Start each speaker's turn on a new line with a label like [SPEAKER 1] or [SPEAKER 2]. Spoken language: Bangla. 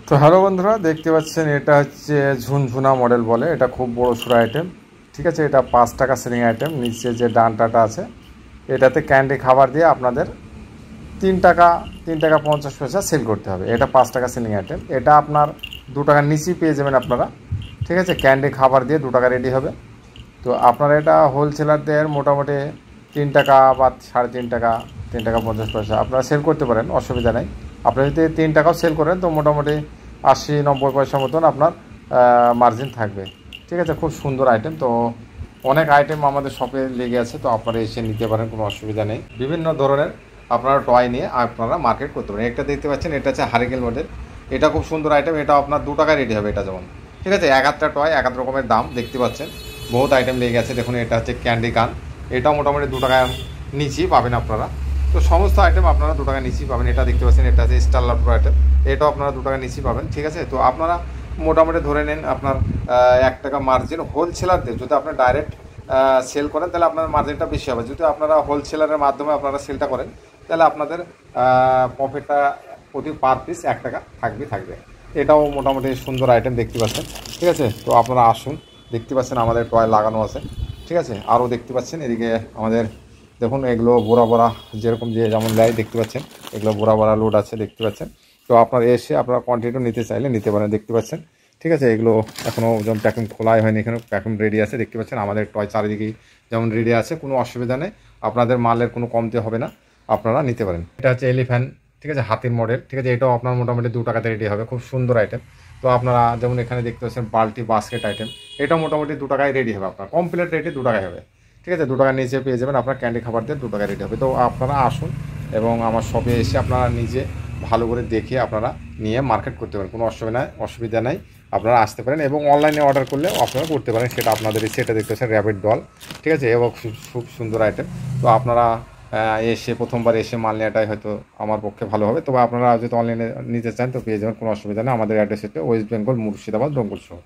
[SPEAKER 1] তো হ্যালো বন্ধুরা, দেখতে পাচ্ছেন এটা হচ্ছে ঝুনঝুনা মডেল বলে। এটা খুব বড় সড়ো আইটেম, ঠিক আছে। এটা 5 টাকা সেলিং আইটেম। নিচে যে ডানটাটা আছে এটাতে ক্যান্ডি খাবার দিয়ে আপনাদের 3 টাকা 50 পয়সা সেল করতে হবে। এটা 5 টাকা সেলিং আইটেম। এটা আপনার 2 টাকার নিচেই পেয়ে যাবেন আপনারা, ঠিক আছে। ক্যান্ডি খাবার দিয়ে 2 টাকা রেডি হবে। তো আপনারা এটা হোলসেলারদের মোটামুটি 3 টাকা বা 3.5 টাকা, 3 টাকা 50 পয়সা আপনারা সেল করতে পারেন, অসুবিধা নেই। আপনারা যদি 3 টাকাও সেল করেন তো মোটামুটি 80-90 পয়সা মতন আপনার মার্জিন থাকবে, ঠিক আছে। খুব সুন্দর আইটেম। তো অনেক আইটেম আমাদের শপে লেগে আছে, তো আপনারা এসে নিতে পারেন, কোনো অসুবিধা নেই। বিভিন্ন ধরনের আপনারা টয় নিয়ে আপনারা মার্কেট করতে পারেন। একটা দেখতে পাচ্ছেন, এটা হচ্ছে হারিকেন মডেল। এটা খুব সুন্দর আইটেম। এটা আপনার 2 টাকায় রেডি হবে। এটা যেমন, ঠিক আছে। এক একটা টয় এক এক রকমের দাম, দেখতে পাচ্ছেন বহুত আইটেম লেগে আছে। দেখুন, এটা হচ্ছে ক্যান্ডি গান। এটাও মোটামুটি 2 টাকার নিচেই পাবেন আপনারা। তো সমস্ত আইটেম আপনারা 2 টাকার নিচেই পাবেন। এটা দেখতে পাচ্ছেন, এটা হচ্ছে স্টারলার প্রো আইটেম। এটাও আপনারা 2 টাকার নিচেই পাবেন, ঠিক আছে। তো আপনারা মোটামুটি ধরে নেন আপনার 1 টাকা মার্জিন হোলসেলারদের। যদি আপনার ডাইরেক্ট সেল করেন তাহলে আপনার মার্জিনটা বেশি হবে। যদি আপনারা হোলসেলারের মাধ্যমে আপনারা সেলটা করেন তাহলে আপনাদের প্রফিটটা প্রতি পার পিস 1 টাকা থাকবে। এটাও মোটামুটি সুন্দর আইটেম, দেখতে পাচ্ছেন, ঠিক আছে। তো আপনারা আসুন, দেখতে পাচ্ছেন আমাদের টয় লাগানো আছে, ঠিক আছে। আরও দেখতে পাচ্ছেন এদিকে আমাদের, দেখুন এগুলো বোরা যেরকম যে যেমন নেয়, দেখতে পাচ্ছেন এগুলো বোরা লোড আছে, দেখতে পাচ্ছেন। তো আপনারা এসে আপনারা কোয়ান্টিটি নিতে চাইলে নিতে পারেন, দেখতে পাচ্ছেন, ঠিক আছে। এগুলো এখনও যেমন প্যাকিং খোলাই হয়নি, এখানে প্যাকিং রেডি আছে, দেখতে পাচ্ছেন। আমাদের টয় চারিদিকেই যেমন রেডি আছে, কোনো অসুবিধা নেই। আপনাদের মালের কোনো কমতে হবে না, আপনারা নিতে পারেন। এটা হচ্ছে এলিফ্যান্ট, ঠিক আছে, হাতির মডেল, ঠিক আছে। এটাও আপনার মোটামুটি 2 টাকাতে রেডি হবে, খুব সুন্দর আইটেম। তো আপনারা যেমন এখানে দেখতে পাচ্ছেন বাল্টি বাস্কেট আইটেম। এটা মোটামুটি 2 টাকায় রেডি হবে, আপনার কমপ্লিট রেটে 2 টাকায় হবে, ঠিক আছে। 2 টাকার নিচে পেয়ে যাবেন আপনার ক্যান্ডি খাবার দিয়ে 2 টাকায় রেডি হবে। তো আপনারা আসুন এবং আমার শপে এসে আপনারা নিজে ভালো করে দেখে আপনারা নিয়ে মার্কেট করতে পারেন, কোনো অসুবিধা নাই। আপনারা আসতে পারেন এবং অনলাইনে অর্ডার করলেও আপনারা করতে পারেন, সেটা আপনাদের ইচ্ছে। এটা দেখতে পাচ্ছেন র্যাপিড ডল, ঠিক আছে। এবং খুব সুন্দর আইটেম। তো আপনারা এসে প্রথমবার এসে মাল নেওয়াটাই হয়তো আমার পক্ষে ভালো হবে। তবে আপনারা যদি অনলাইনে নিতে চান তো পেয়ে যাবেন, কোনো অসুবিধা নেই। আমাদের অ্যাড্রেস হচ্ছে ওয়েস্ট বেঙ্গল, মুর্শিদাবাদ, ডোমকল শহর।